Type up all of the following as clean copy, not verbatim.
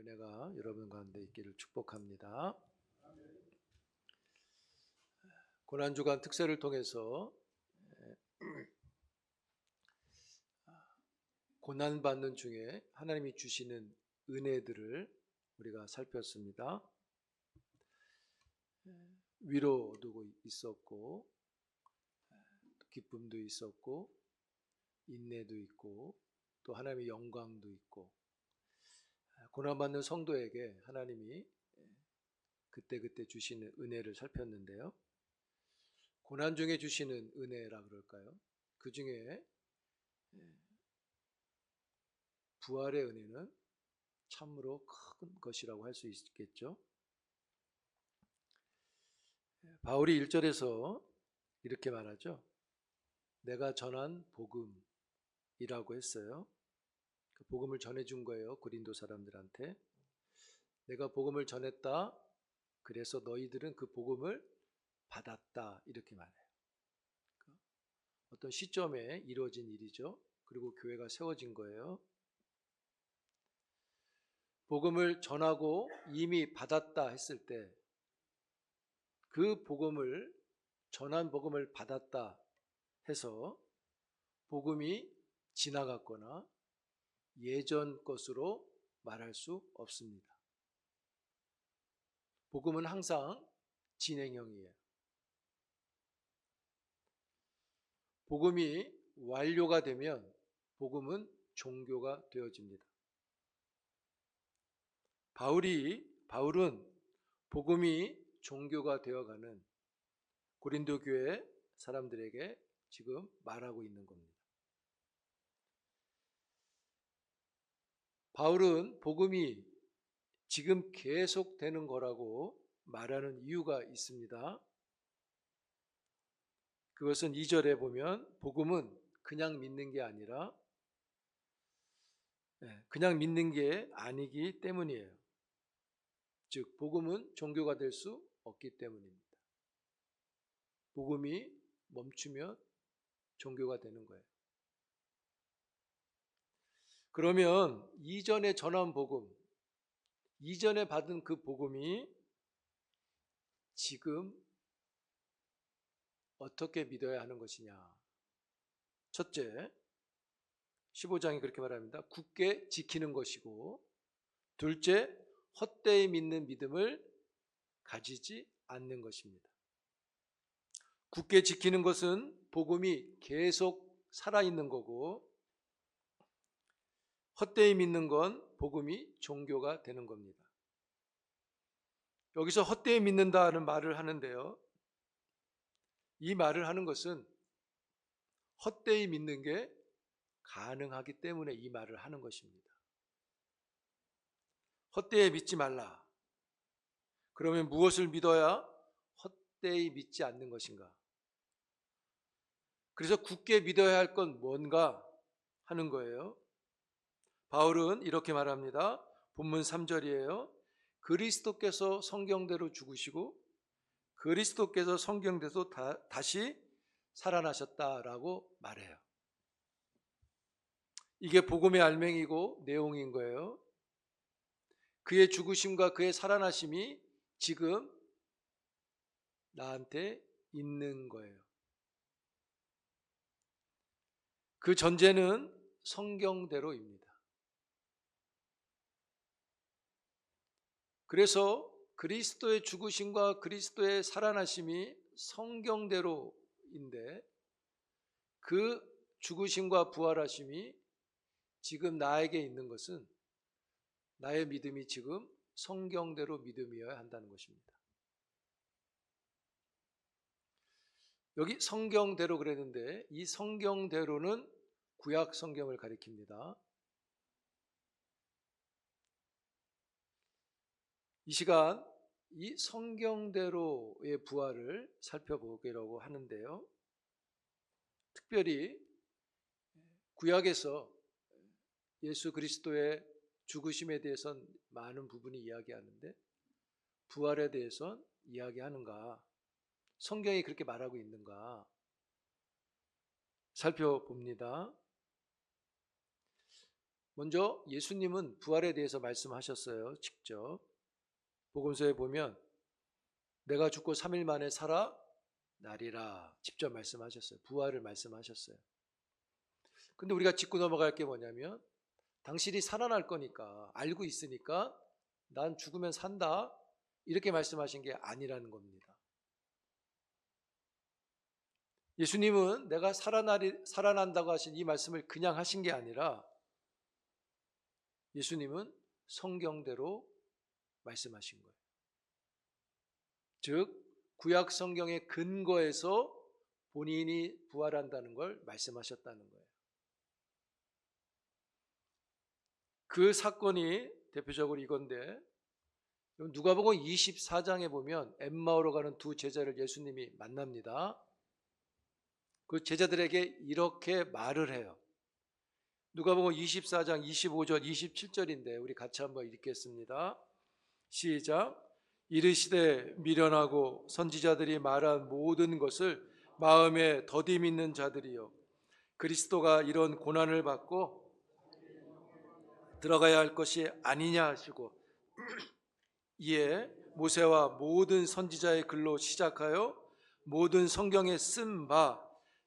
은혜가 여러분 가운데 있기를 축복합니다. 고난주간 특세를 통해서 고난받는 중에 하나님이 주시는 은혜들을 우리가 살폈습니다. 위로도 있었고, 기쁨도 있었고, 인내도 있고, 또 하나님의 영광도 있고, 고난받는 성도에게 하나님이 그때그때 주시는 은혜를 살폈는데요. 고난 중에 주시는 은혜라 그럴까요? 그 중에 부활의 은혜는 참으로 큰 것이라고 할 수 있겠죠. 바울이 1절에서 이렇게 말하죠. 내가 전한 복음이라고 했어요. 그 복음을 전해준 거예요. 고린도 사람들한테. 내가 복음을 전했다. 그래서 너희들은 그 복음을 받았다. 이렇게 말해요. 어떤 시점에 이루어진 일이죠. 그리고 교회가 세워진 거예요. 복음을 전하고 이미 받았다 했을 때 그 복음을 전한 복음을 받았다 해서 복음이 지나갔거나 예전 것으로 말할 수 없습니다. 복음은 항상 진행형이에요. 복음이 완료가 되면 복음은 종교가 되어집니다. 바울은 복음이 종교가 되어가는 고린도 교회 사람들에게 지금 말하고 있는 겁니다. 바울은 복음이 지금 계속되는 거라고 말하는 이유가 있습니다. 그것은 2절에 보면 복음은 그냥 믿는 게 아니라 그냥 믿는 게 아니기 때문이에요. 즉 복음은 종교가 될 수 없기 때문입니다. 복음이 멈추면 종교가 되는 거예요. 그러면 이전에 전한 복음, 이전에 받은 그 복음이 지금 어떻게 믿어야 하는 것이냐. 첫째, 15장이 그렇게 말합니다. 굳게 지키는 것이고, 둘째, 헛되이 믿는 믿음을 가지지 않는 것입니다. 굳게 지키는 것은 복음이 계속 살아있는 거고, 헛되이 믿는 건 복음이 종교가 되는 겁니다. 여기서 헛되이 믿는다는 말을 하는데요. 이 말을 하는 것은 헛되이 믿는 게 가능하기 때문에 이 말을 하는 것입니다. 헛되이 믿지 말라. 그러면 무엇을 믿어야 헛되이 믿지 않는 것인가? 그래서 굳게 믿어야 할 건 뭔가 하는 거예요. 바울은 이렇게 말합니다. 본문 3절이에요. 그리스도께서 성경대로 죽으시고 그리스도께서 성경대로 다시 살아나셨다라고 말해요. 이게 복음의 알맹이고 내용인 거예요. 그의 죽으심과 그의 살아나심이 지금 나한테 있는 거예요. 그 전제는 성경대로입니다. 그래서 그리스도의 죽으심과 그리스도의 살아나심이 성경대로인데 그 죽으심과 부활하심이 지금 나에게 있는 것은 나의 믿음이 지금 성경대로 믿음이어야 한다는 것입니다. 여기 성경대로 그랬는데 이 성경대로는 구약 성경을 가리킵니다. 이 시간 이 성경대로의 부활을 살펴보기로 하는데요. 특별히 구약에서 예수 그리스도의 죽으심에 대해서는 많은 부분이 이야기하는데 부활에 대해서는 이야기하는가? 성경이 그렇게 말하고 있는가? 살펴봅니다. 먼저 예수님은 부활에 대해서 말씀하셨어요. 직접 복음서에 보면 내가 죽고 3일 만에 살아나리라 직접 말씀하셨어요. 부활을 말씀하셨어요. 근데 우리가 짚고 넘어갈 게 뭐냐면 당신이 살아날 거니까 알고 있으니까 난 죽으면 산다 이렇게 말씀하신 게 아니라는 겁니다. 예수님은 내가 살아난다고 하신 이 말씀을 그냥 하신 게 아니라 예수님은 성경대로 말씀하신 거예요. 즉 구약 성경의 근거에서 본인이 부활한다는 걸 말씀하셨다는 거예요. 그 사건이 대표적으로 이건데 누가복음 24장에 보면 엠마오로 가는 두 제자를 예수님이 만납니다. 그 제자들에게 이렇게 말을 해요. 누가복음 24장 25절 27절인데 우리 같이 한번 읽겠습니다. 시작. 이르시되 미련하고 선지자들이 말한 모든 것을 마음에 더디 믿는 자들이요 그리스도가 이런 고난을 받고 들어가야 할 것이 아니냐 하시고 이에 모세와 모든 선지자의 글로 시작하여 모든 성경에 쓴 바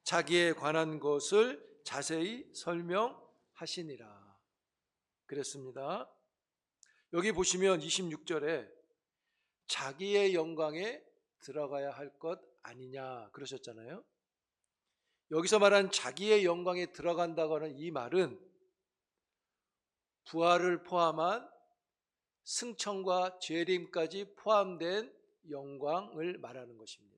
자기에 관한 것을 자세히 설명하시니라 그랬습니다. 여기 보시면 26절에 자기의 영광에 들어가야 할 것 아니냐 그러셨잖아요. 여기서 말한 자기의 영광에 들어간다고 하는 이 말은 부활을 포함한 승천과 재림까지 포함된 영광을 말하는 것입니다.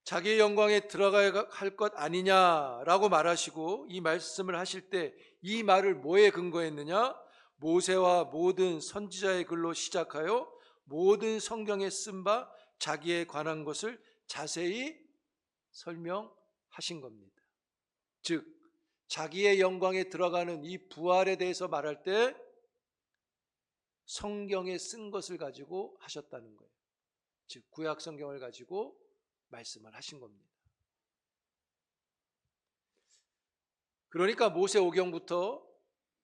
자기의 영광에 들어가야 할 것 아니냐라고 말하시고 이 말씀을 하실 때 이 말을 뭐에 근거했느냐? 모세와 모든 선지자의 글로 시작하여 모든 성경에 쓴 바 자기에 관한 것을 자세히 설명하신 겁니다. 즉 자기의 영광에 들어가는 이 부활에 대해서 말할 때 성경에 쓴 것을 가지고 하셨다는 거예요. 즉 구약 성경을 가지고 말씀을 하신 겁니다. 그러니까 모세오경부터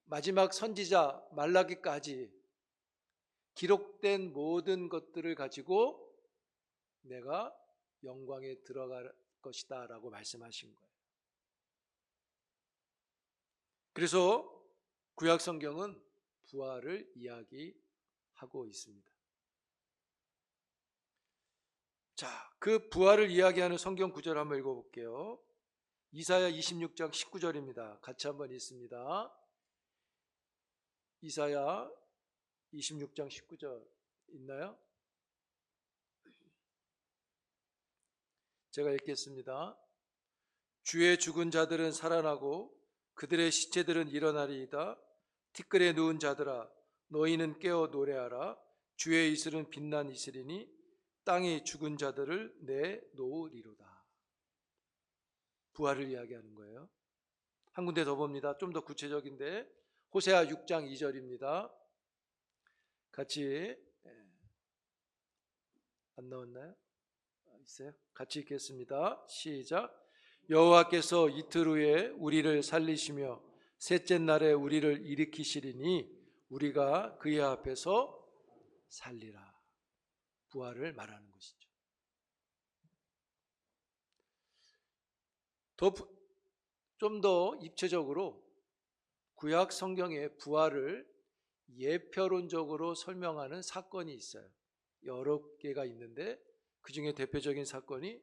마지막 선지자 말라기까지 기록된 모든 것들을 가지고 내가 영광에 들어갈 것이다 라고 말씀하신 거예요. 그래서 구약 성경은 부활을 이야기하고 있습니다. 자, 그 부활을 이야기하는 성경 구절 한번 읽어볼게요. 이사야 26장 19절입니다. 같이 한번 읽습니다. 이사야 26장 19절 있나요? 제가 읽겠습니다. 주의 죽은 자들은 살아나고 그들의 시체들은 일어나리이다. 티끌에 누운 자들아 너희는 깨어 노래하라. 주의 이슬은 빛난 이슬이니 땅이 죽은 자들을 내놓으리로다. 부활을 이야기하는 거예요. 한 군데 더 봅니다. 좀 더 구체적인데 호세아 6장 2절입니다. 같이 안 나왔나요? 있어요? 같이 읽겠습니다. 시작. 여호와께서 이틀 후에 우리를 살리시며 셋째 날에 우리를 일으키시리니 우리가 그의 앞에서 살리라. 부활을 말하는 것이죠. 좀 더 입체적으로 구약 성경의 부활을 예표론적으로 설명하는 사건이 있어요. 여러 개가 있는데 그 중에 대표적인 사건이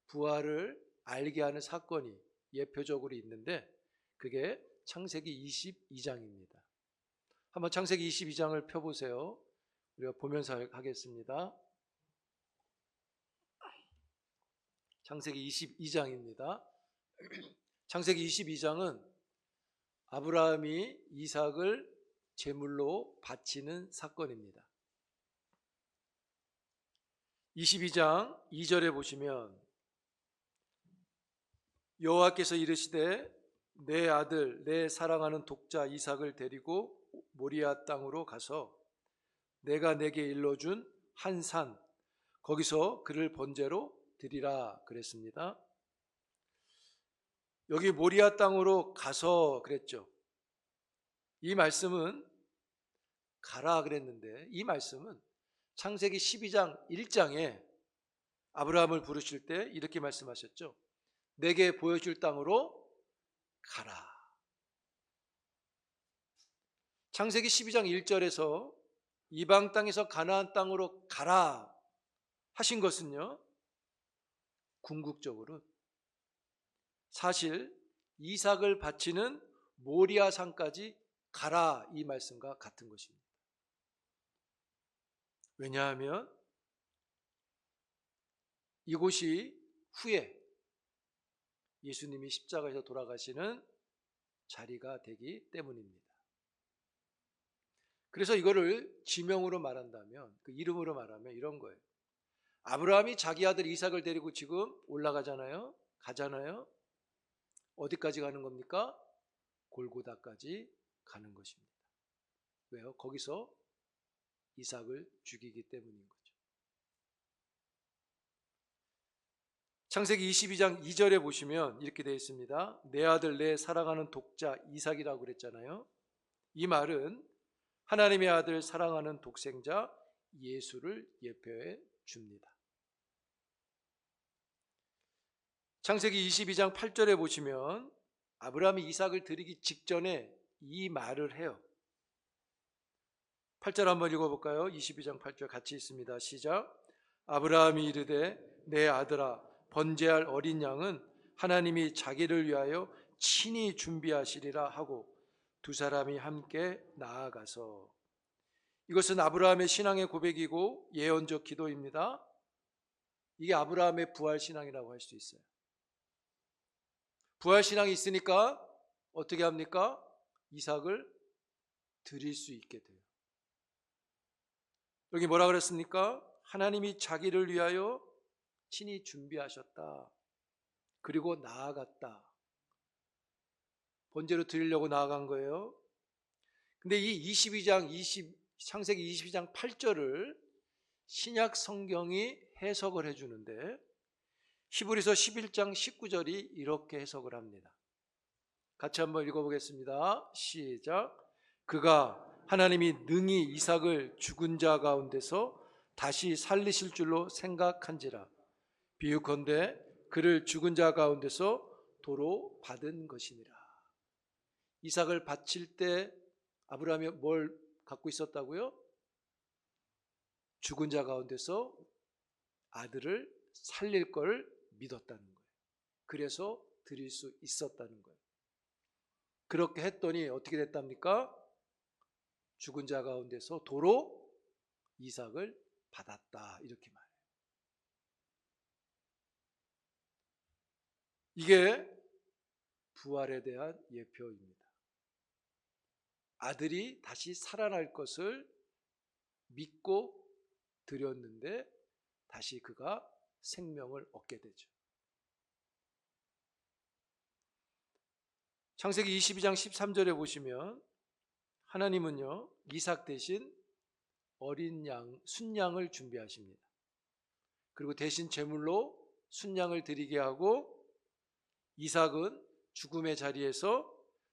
부활을 알게 하는 사건이 예표적으로 있는데 그게 창세기 22장입니다. 한번 창세기 22장을 펴보세요. 우리가 보면서 하겠습니다. 창세기 22장입니다. 창세기 22장은 아브라함이 이삭을 제물로 바치는 사건입니다. 22장 2절에 보시면 여호와께서 이르시되 내 아들 내 사랑하는 독자 이삭을 데리고 모리아 땅으로 가서 내가 내게 일러준 한 산 거기서 그를 번제로 드리라 그랬습니다. 여기 모리아 땅으로 가서 그랬죠. 이 말씀은 가라 그랬는데 이 말씀은 창세기 12장 1장에 아브라함을 부르실 때 이렇게 말씀하셨죠. 내게 보여줄 땅으로 가라. 창세기 12장 1절에서 이방 땅에서 가나안 땅으로 가라 하신 것은요, 궁극적으로 사실 이삭을 바치는 모리아 산까지 가라 이 말씀과 같은 것입니다. 왜냐하면 이곳이 후에 예수님이 십자가에서 돌아가시는 자리가 되기 때문입니다. 그래서 이거를 지명으로 말한다면, 그 이름으로 말하면 이런 거예요. 아브라함이 자기 아들 이삭을 데리고 지금 올라가잖아요. 가잖아요. 어디까지 가는 겁니까? 골고다까지 가는 것입니다. 왜요? 거기서 이삭을 죽이기 때문인 거죠. 창세기 22장 2절에 보시면 이렇게 되어 있습니다. 내 아들 내 사랑하는 독자 이삭이라고 그랬잖아요. 이 말은 하나님의 아들 사랑하는 독생자 예수를 예표해 줍니다. 창세기 22장 8절에 보시면 아브라함이 이삭을 드리기 직전에 이 말을 해요. 8절 한번 읽어볼까요? 22장 8절 같이 있습니다. 시작. 아브라함이 이르되 내 아들아 번제할 어린 양은 하나님이 자기를 위하여 친히 준비하시리라 하고 두 사람이 함께 나아가서. 이것은 아브라함의 신앙의 고백이고 예언적 기도입니다. 이게 아브라함의 부활신앙이라고 할 수 있어요. 부활신앙이 있으니까 어떻게 합니까? 이삭을 드릴 수 있게 돼요. 여기 뭐라 그랬습니까? 하나님이 자기를 위하여 친히 준비하셨다. 그리고 나아갔다. 번제로 드리려고 나아간 거예요. 근데 이 창세기 22장 8절을 신약 성경이 해석을 해주는데 히브리서 11장 19절이 이렇게 해석을 합니다. 같이 한번 읽어보겠습니다. 시작. 그가 하나님이 능히 이삭을 죽은 자 가운데서 다시 살리실 줄로 생각한지라. 비유컨대 그를 죽은 자 가운데서 도로 받은 것이니라. 이삭을 바칠 때 아브라함이 뭘 갖고 있었다고요? 죽은 자 가운데서 아들을 살릴 걸 믿었다는 거예요. 그래서 드릴 수 있었다는 거예요. 그렇게 했더니 어떻게 됐답니까? 죽은 자 가운데서 도로 이삭을 받았다. 이렇게 말해요. 이게 부활에 대한 예표입니다. 아들이 다시 살아날 것을 믿고 드렸는데 다시 그가 생명을 얻게 되죠. 창세기 22장 13절에 보시면 하나님은요 이삭 대신 어린 양, 순양을 준비하십니다. 그리고 대신 제물로 순양을 드리게 하고 이삭은 죽음의 자리에서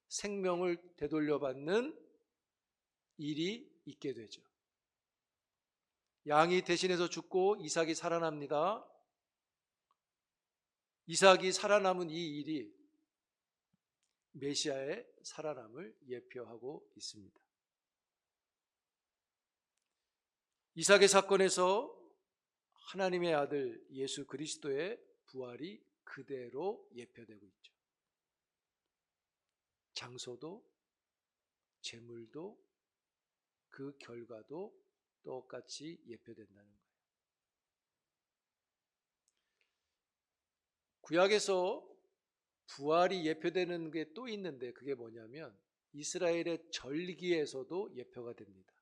생명을 되돌려받는 일이 있게 되죠. 양이 대신해서 죽고 이삭이 살아납니다. 이삭이 살아남은 이 일이 메시아의 살아남을 예표하고 있습니다. 이삭의 사건에서 하나님의 아들 예수 그리스도의 부활이 그대로 예표되고 있죠. 장소도 제물도 그 결과도 똑같이 예표된다는 거예요. 구약에서 부활이 예표되는 게 또 있는데 그게 뭐냐면 이스라엘의 절기에서도 예표가 됩니다.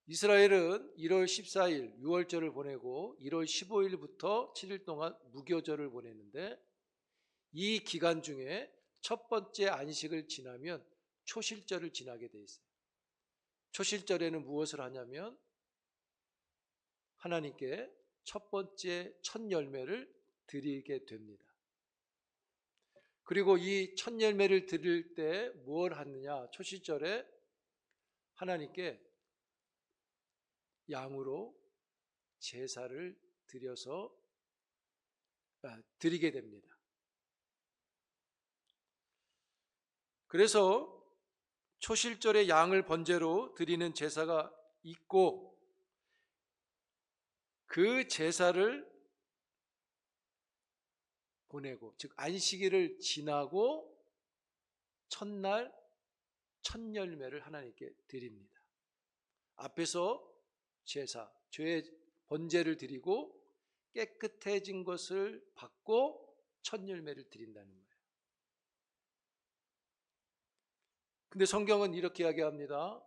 이스라엘은 1월 14일 유월절을 보내고 1월 15일부터 7일 동안 무교절을 보내는데 이 기간 중에 첫 번째 안식을 지나면 초실절을 지나게 돼 있어요. 초실절에는 무엇을 하냐면 하나님께 첫 번째 첫 열매를 드리게 됩니다. 그리고 이 첫 열매를 드릴 때 무엇을 하느냐? 초실절에 하나님께 양으로 제사를 드려서 드리게 됩니다. 그래서 초실절에 양을 번제로 드리는 제사가 있고, 그 제사를 보내고, 즉 안식일을 지나고 첫날 첫 열매를 하나님께 드립니다. 앞에서 제사, 죄의 번제를 드리고 깨끗해진 것을 받고 첫 열매를 드린다는 거예요. 근데 성경은 이렇게 이야기합니다.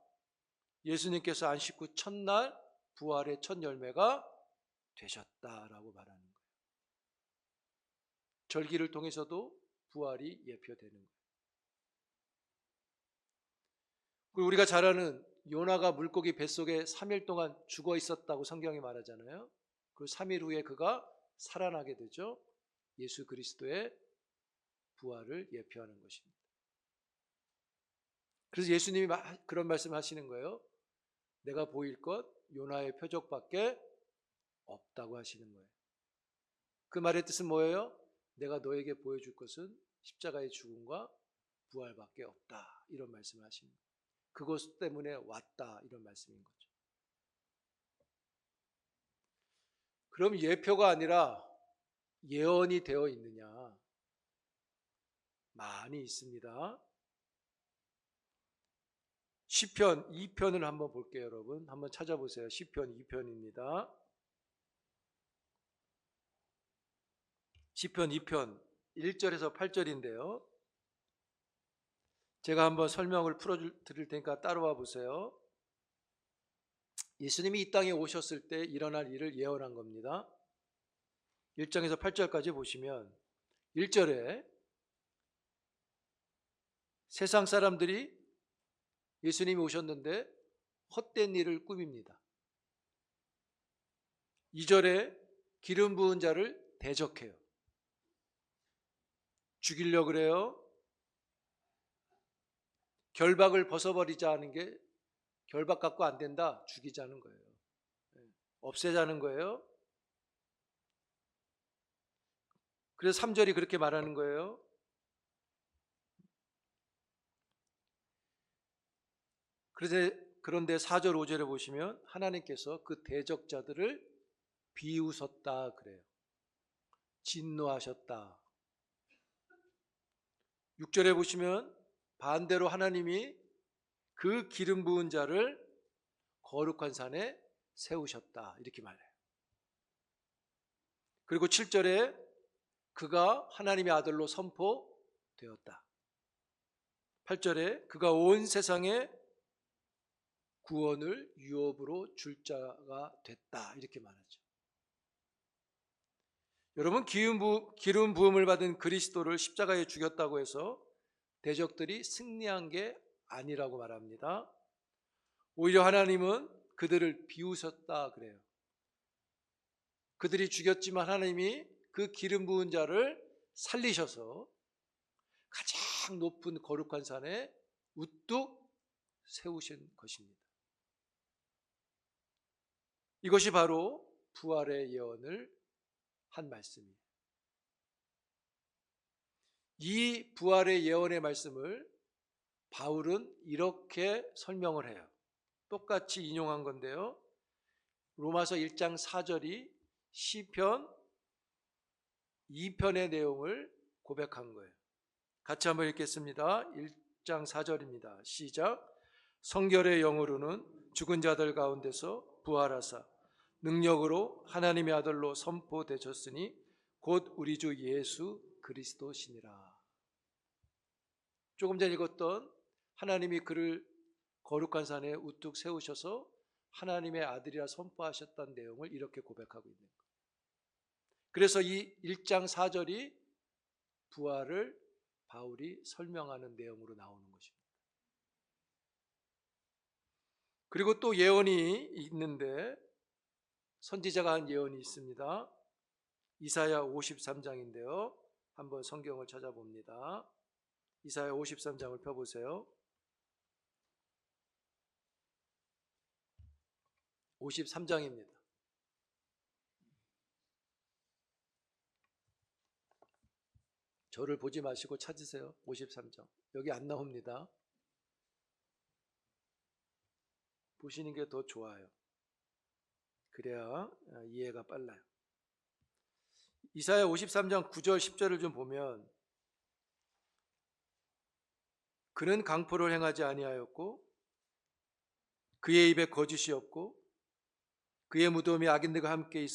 예수님께서 안식 후 첫날 부활의 첫 열매가 되셨다라고 말하는 거예요. 절기를 통해서도 부활이 예표되는 거예요. 그리고 우리가 잘 아는 요나가 물고기 뱃속에 3일 동안 죽어 있었다고 성경이 말하잖아요. 그 3일 후에 그가 살아나게 되죠. 예수 그리스도의 부활을 예표하는 것입니다. 그래서 예수님이 그런 말씀 하시는 거예요. 내가 보일 것 요나의 표적밖에 없다고 하시는 거예요. 그 말의 뜻은 뭐예요? 내가 너에게 보여줄 것은 십자가의 죽음과 부활밖에 없다, 이런 말씀을 하십니다. 그것 때문에 왔다, 이런 말씀인 거죠. 그럼 예표가 아니라 예언이 되어 있느냐? 많이 있습니다. 시편 2편을 한번 볼게요. 여러분 한번 찾아보세요. 시편 2편입니다. 시편 2편 1절에서 8절인데요. 제가 한번 설명을 풀어드릴 테니까 따라와 보세요. 예수님이 이 땅에 오셨을 때 일어날 일을 예언한 겁니다. 1장에서 8절까지 보시면 1절에 세상 사람들이 예수님이 오셨는데 헛된 일을 꾸밉니다. 2절에 기름 부은 자를 대적해요. 죽이려고 그래요. 결박을 벗어버리자 하는 게 결박 갖고 안 된다, 죽이자는 거예요. 없애자는 거예요. 그래서 3절이 그렇게 말하는 거예요. 그런데 4절 5절에 보시면 하나님께서 그 대적자들을 비웃었다 그래요. 진노하셨다. 6절에 보시면 반대로 하나님이 그 기름 부은 자를 거룩한 산에 세우셨다, 이렇게 말해요. 그리고 7절에 그가 하나님의 아들로 선포되었다. 8절에 그가 온 세상에 구원을 유업으로 줄 자가 됐다, 이렇게 말하죠. 여러분, 기름 부음을 받은 그리스도를 십자가에 죽였다고 해서 대적들이 승리한 게 아니라고 말합니다. 오히려 하나님은 그들을 비우셨다 그래요. 그들이 죽였지만 하나님이 그 기름 부은 자를 살리셔서 가장 높은 거룩한 산에 우뚝 세우신 것입니다. 이것이 바로 부활의 예언을 한 말씀이에요. 이 부활의 예언의 말씀을 바울은 이렇게 설명을 해요. 똑같이 인용한 건데요. 로마서 1장 4절이 시편 2편의 내용을 고백한 거예요. 같이 한번 읽겠습니다. 1장 4절입니다. 시작. 성결의 영으로는 죽은 자들 가운데서 부활하사 능력으로 하나님의 아들로 선포되셨으니 곧 우리 주 예수 그리스도시니라. 조금 전에 읽었던 하나님이 그를 거룩한 산에 우뚝 세우셔서 하나님의 아들이라 선포하셨다는 내용을 이렇게 고백하고 있는 거예요. 그래서 이 1장 4절이 부활을 바울이 설명하는 내용으로 나오는 것입니다. 그리고 또 예언이 있는데 선지자가 한 예언이 있습니다. 이사야 53장인데요. 한번 성경을 찾아봅니다. 이사야 53장을 펴보세요. 53장입니다. 저를 보지 마시고 찾으세요. 53장. 여기 안 나옵니다. 보시는 게 더 좋아요. 그래야 이해가 빨라요. 이사야 53장 9절 10절을 좀 보면 그는 강포를 행하지 아니하였고 그의 입에 거짓이 없고 그의 무덤이 악인들과 함께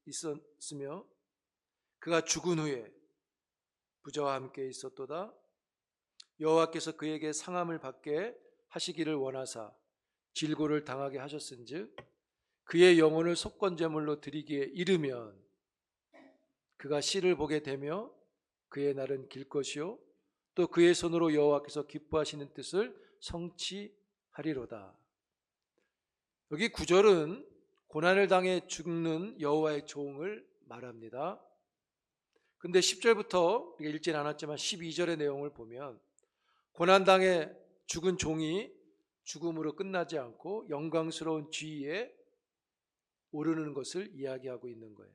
있었으며 그가 죽은 후에 부자와 함께 있었도다. 여호와께서 그에게 상함을 받게 하시기를 원하사 질고를 당하게 하셨은즉 그의 영혼을 속건제물로 드리기에 이르면 그가 씨를 보게 되며 그의 날은 길 것이요 또 그의 손으로 여호와께서 기뻐하시는 뜻을 성취하리로다. 여기 9절은 고난을 당해 죽는 여호와의 종을 말합니다. 근데 10절부터 우리가 읽진 않았지만 12절의 내용을 보면 고난당해 죽은 종이 죽음으로 끝나지 않고 영광스러운 지위에 오르는 것을 이야기하고 있는 거예요.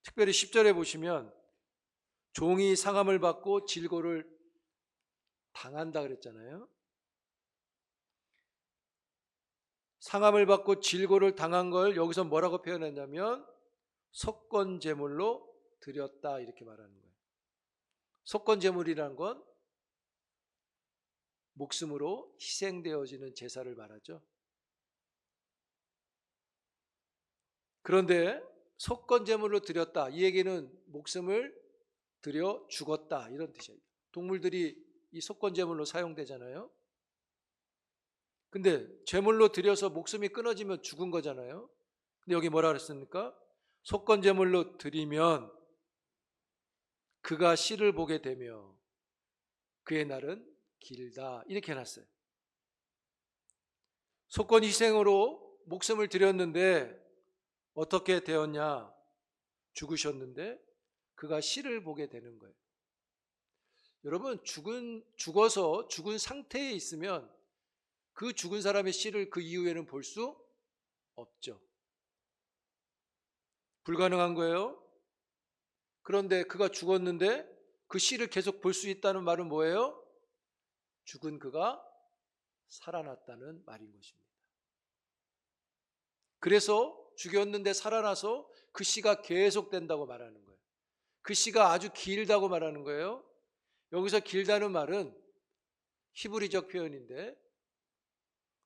특별히 10절에 보시면 종이 상함을 받고 질고를 당한다 그랬잖아요. 상함을 받고 질고를 당한 걸 여기서 뭐라고 표현했냐면 속건제물로 드렸다 이렇게 말하는 거예요. 속건제물이라는 건 목숨으로 희생되어지는 제사를 말하죠. 그런데 속건제물로 드렸다 이 얘기는 목숨을 드려 죽었다 이런 뜻이에요. 동물들이 이 속건제물로 사용되잖아요. 근데 제물로 드려서 목숨이 끊어지면 죽은 거잖아요. 근데 여기 뭐라 그랬습니까? 속건제물로 드리면 그가 씨를 보게 되며 그의 날은 길다 이렇게 해놨어요. 속건 희생으로 목숨을 드렸는데 어떻게 되었냐? 죽으셨는데 그가 씨를 보게 되는 거예요. 여러분 죽어서 죽은 상태에 있으면 그 죽은 사람의 씨를 그 이후에는 볼 수 없죠. 불가능한 거예요. 그런데 그가 죽었는데 그 씨를 계속 볼 수 있다는 말은 뭐예요? 죽은 그가 살아났다는 말인 것입니다. 그래서 죽였는데 살아나서 그 씨가 계속된다고 말하는 거예요. 그 씨가 아주 길다고 말하는 거예요. 여기서 길다는 말은 히브리적 표현인데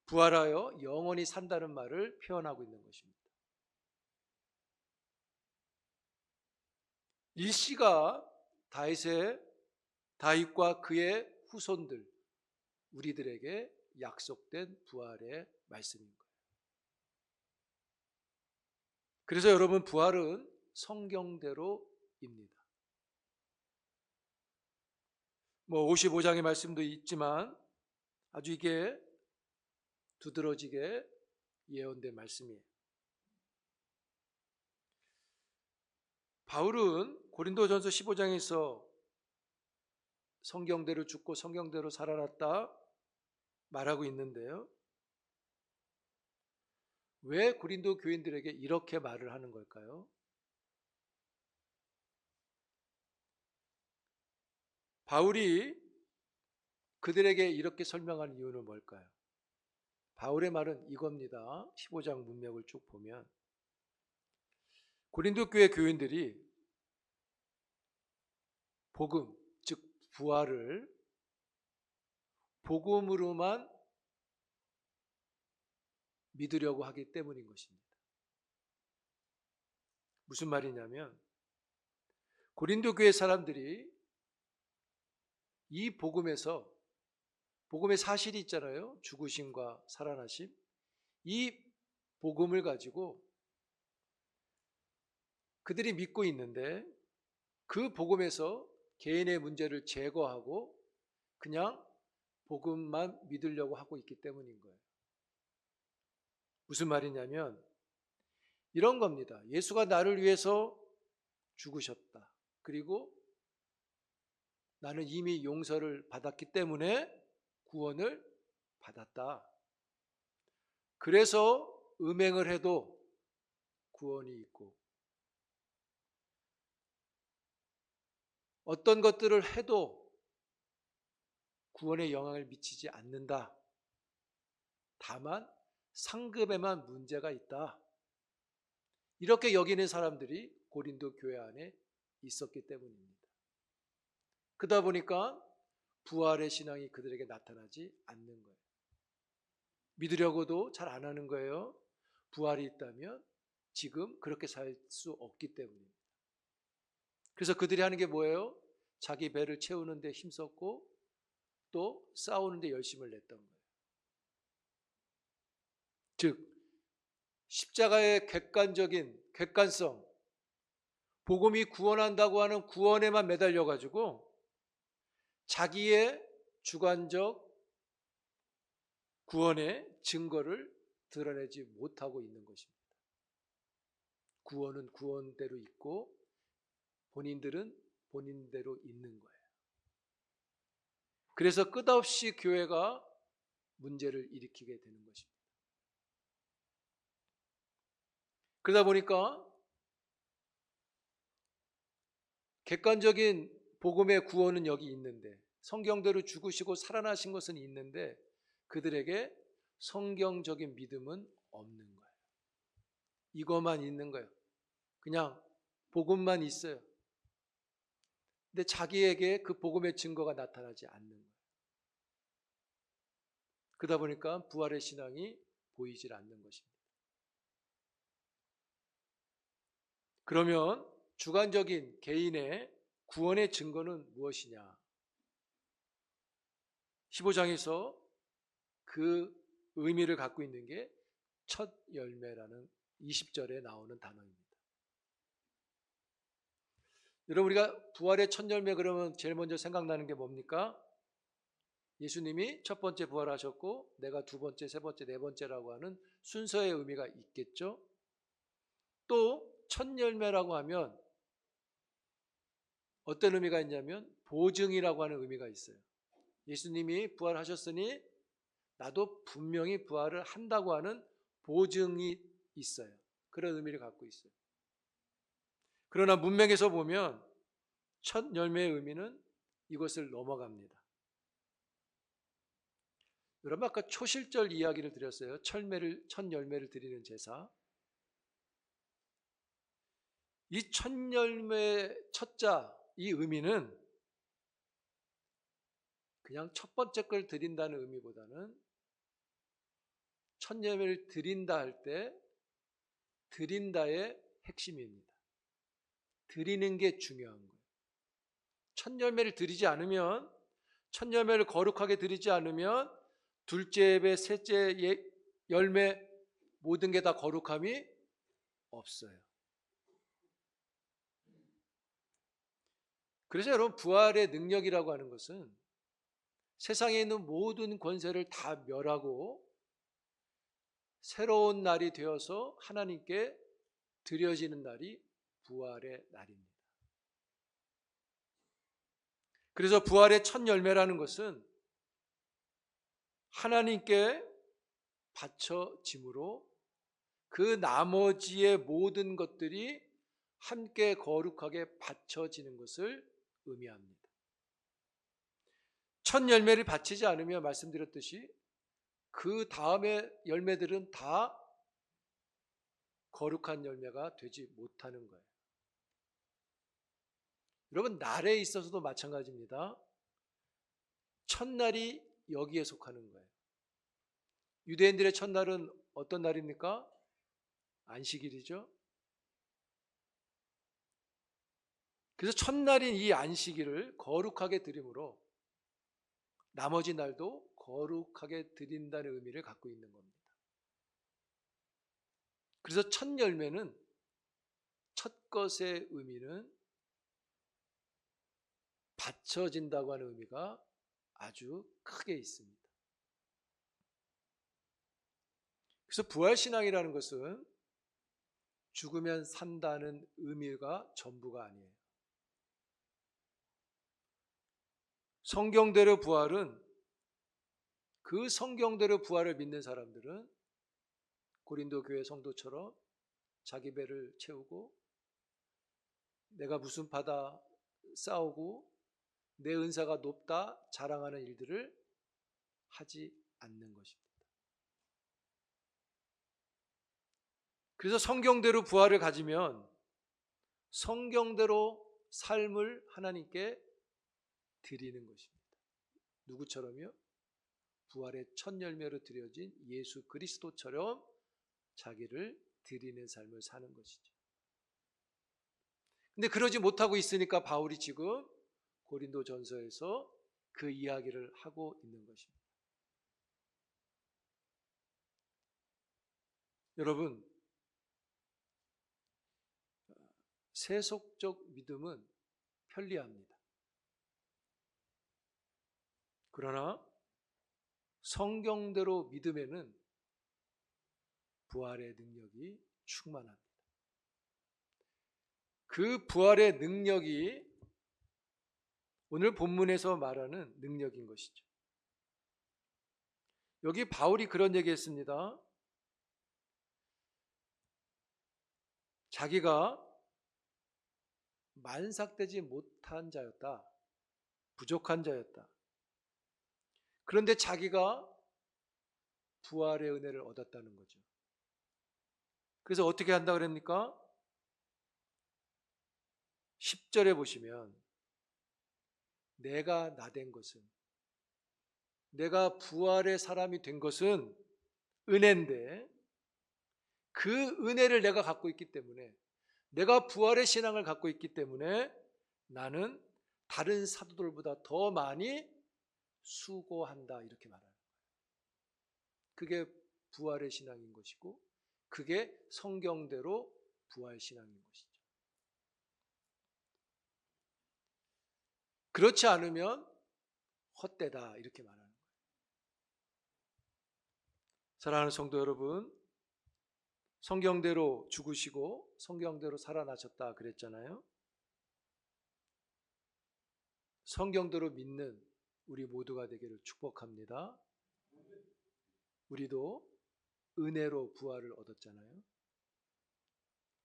부활하여 영원히 산다는 말을 표현하고 있는 것입니다. 이 씨가 다윗과 그의 후손들 우리들에게 약속된 부활의 말씀인 거예요. 그래서 여러분 부활은 성경대로입니다. 55장의 말씀도 있지만 아주 이게 두드러지게 예언된 말씀이에요. 바울은 고린도전서 15장에서 성경대로 죽고 성경대로 살아났다 말하고 있는데요. 왜 고린도 교인들에게 이렇게 말을 하는 걸까요? 바울이 그들에게 이렇게 설명한 이유는 뭘까요? 바울의 말은 이겁니다. 15장 문맥을 쭉 보면 고린도 교회 교인들이 복음, 즉 부활을 복음으로만 믿으려고 하기 때문인 것입니다. 무슨 말이냐면 고린도 교회 사람들이 이 복음에서 복음의 사실이 있잖아요. 죽으심과 살아나심. 이 복음을 가지고 그들이 믿고 있는데 그 복음에서 개인의 문제를 제거하고 그냥 복음만 믿으려고 하고 있기 때문인 거예요. 무슨 말이냐면 이런 겁니다. 예수가 나를 위해서 죽으셨다. 그리고 나는 이미 용서를 받았기 때문에 구원을 받았다. 그래서 음행을 해도 구원이 있고, 어떤 것들을 해도 구원에 영향을 미치지 않는다. 다만 상급에만 문제가 있다. 이렇게 여기는 사람들이 고린도 교회 안에 있었기 때문입니다. 그러다 보니까 부활의 신앙이 그들에게 나타나지 않는 거예요. 믿으려고도 잘 안 하는 거예요. 부활이 있다면 지금 그렇게 살 수 없기 때문입니다. 그래서 그들이 하는 게 뭐예요? 자기 배를 채우는 데 힘썼고 또 싸우는 데 열심을 냈던 거예요. 즉 십자가의 객관성, 복음이 구원한다고 하는 구원에만 매달려 가지고 자기의 주관적 구원의 증거를 드러내지 못하고 있는 것입니다. 구원은 구원대로 있고 본인들은 본인대로 있는 거예요. 그래서 끝없이 교회가 문제를 일으키게 되는 것입니다. 그러다 보니까 객관적인 복음의 구원은 여기 있는데, 성경대로 죽으시고 살아나신 것은 있는데 그들에게 성경적인 믿음은 없는 거예요. 이것만 있는 거예요. 그냥 복음만 있어요. 근데 자기에게 그 복음의 증거가 나타나지 않는 거예요. 그러다 보니까 부활의 신앙이 보이질 않는 것입니다. 그러면 주관적인 개인의 구원의 증거는 무엇이냐? 15장에서 그 의미를 갖고 있는 게 첫 열매라는 20절에 나오는 단어입니다. 여러분, 우리가 부활의 첫 열매 그러면 제일 먼저 생각나는 게 뭡니까? 예수님이 첫 번째 부활하셨고 내가 두 번째, 세 번째, 네 번째라고 하는 순서의 의미가 있겠죠. 또 첫 열매라고 하면 어떤 의미가 있냐면 보증이라고 하는 의미가 있어요. 예수님이 부활하셨으니 나도 분명히 부활을 한다고 하는 보증이 있어요. 그런 의미를 갖고 있어요. 그러나 문맥에서 보면 첫 열매의 의미는 이것을 넘어갑니다. 여러분, 아까 초실절 이야기를 드렸어요. 첫 열매를 드리는 제사. 이 첫 열매, 첫자, 이 의미는 그냥 첫 번째 걸 드린다는 의미보다는 첫 열매를 드린다 할 때 드린다의 핵심입니다. 드리는 게 중요한 거예요. 첫 열매를 드리지 않으면, 첫 열매를 거룩하게 드리지 않으면 둘째 예배, 셋째 열매 모든 게 다 거룩함이 없어요. 그래서 여러분, 부활의 능력이라고 하는 것은 세상에 있는 모든 권세를 다 멸하고 새로운 날이 되어서 하나님께 드려지는 날이 부활의 날입니다. 그래서 부활의 첫 열매라는 것은 하나님께 바쳐짐으로 그 나머지의 모든 것들이 함께 거룩하게 바쳐지는 것을 의미합니다. 첫 열매를 바치지 않으면 말씀드렸듯이 그 다음의 열매들은 다 거룩한 열매가 되지 못하는 거예요. 여러분, 날에 있어서도 마찬가지입니다. 첫날이 여기에 속하는 거예요. 유대인들의 첫날은 어떤 날입니까? 안식일이죠. 그래서 첫날인 이 안식일을 거룩하게 드림으로 나머지 날도 거룩하게 드린다는 의미를 갖고 있는 겁니다. 그래서 첫 열매는, 첫 것의 의미는 바쳐진다고 하는 의미가 아주 크게 있습니다. 그래서 부활신앙이라는 것은 죽으면 산다는 의미가 전부가 아니에요. 성경대로 부활은, 그 성경대로 부활을 믿는 사람들은 고린도 교회 성도처럼 자기 배를 채우고 내가 무슨 바다 싸우고 내 은사가 높다 자랑하는 일들을 하지 않는 것입니다. 그래서 성경대로 부활을 가지면 성경대로 삶을 하나님께 드리는 것입니다. 누구처럼요? 부활의 첫 열매로 드려진 예수 그리스도처럼 자기를 드리는 삶을 사는 것이죠. 근데 그러지 못하고 있으니까 바울이 지금 고린도전서에서 그 이야기를 하고 있는 것입니다. 여러분, 세속적 믿음은 편리합니다. 그러나 성경대로 믿음에는 부활의 능력이 충만합니다. 그 부활의 능력이 오늘 본문에서 말하는 능력인 것이죠. 여기 바울이 그런 얘기했습니다. 자기가 만삭되지 못한 자였다. 부족한 자였다. 그런데 자기가 부활의 은혜를 얻었다는 거죠. 그래서 어떻게 한다 그럽니까? 10절에 보시면 내가 나된 것은, 내가 부활의 사람이 된 것은 은혜인데 그 은혜를 내가 갖고 있기 때문에, 내가 부활의 신앙을 갖고 있기 때문에 나는 다른 사도들보다 더 많이 수고한다, 이렇게 말하는 거예요. 그게 부활의 신앙인 것이고 그게 성경대로 부활 신앙인 것이죠. 그렇지 않으면 헛되다, 이렇게 말하는 거예요. 사랑하는 성도 여러분, 성경대로 죽으시고 성경대로 살아나셨다 그랬잖아요. 성경대로 믿는 우리 모두가 되기를 축복합니다. 우리도 은혜로 부활을 얻었잖아요.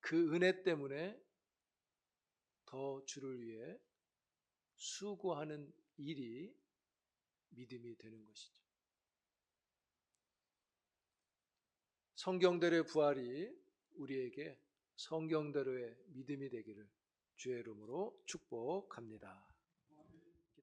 그 은혜 때문에 더 주를 위해 수고하는 일이 믿음이 되는 것이죠. 성경대로의 부활이 우리에게 성경대로의 믿음이 되기를 주의 이름으로 축복합니다.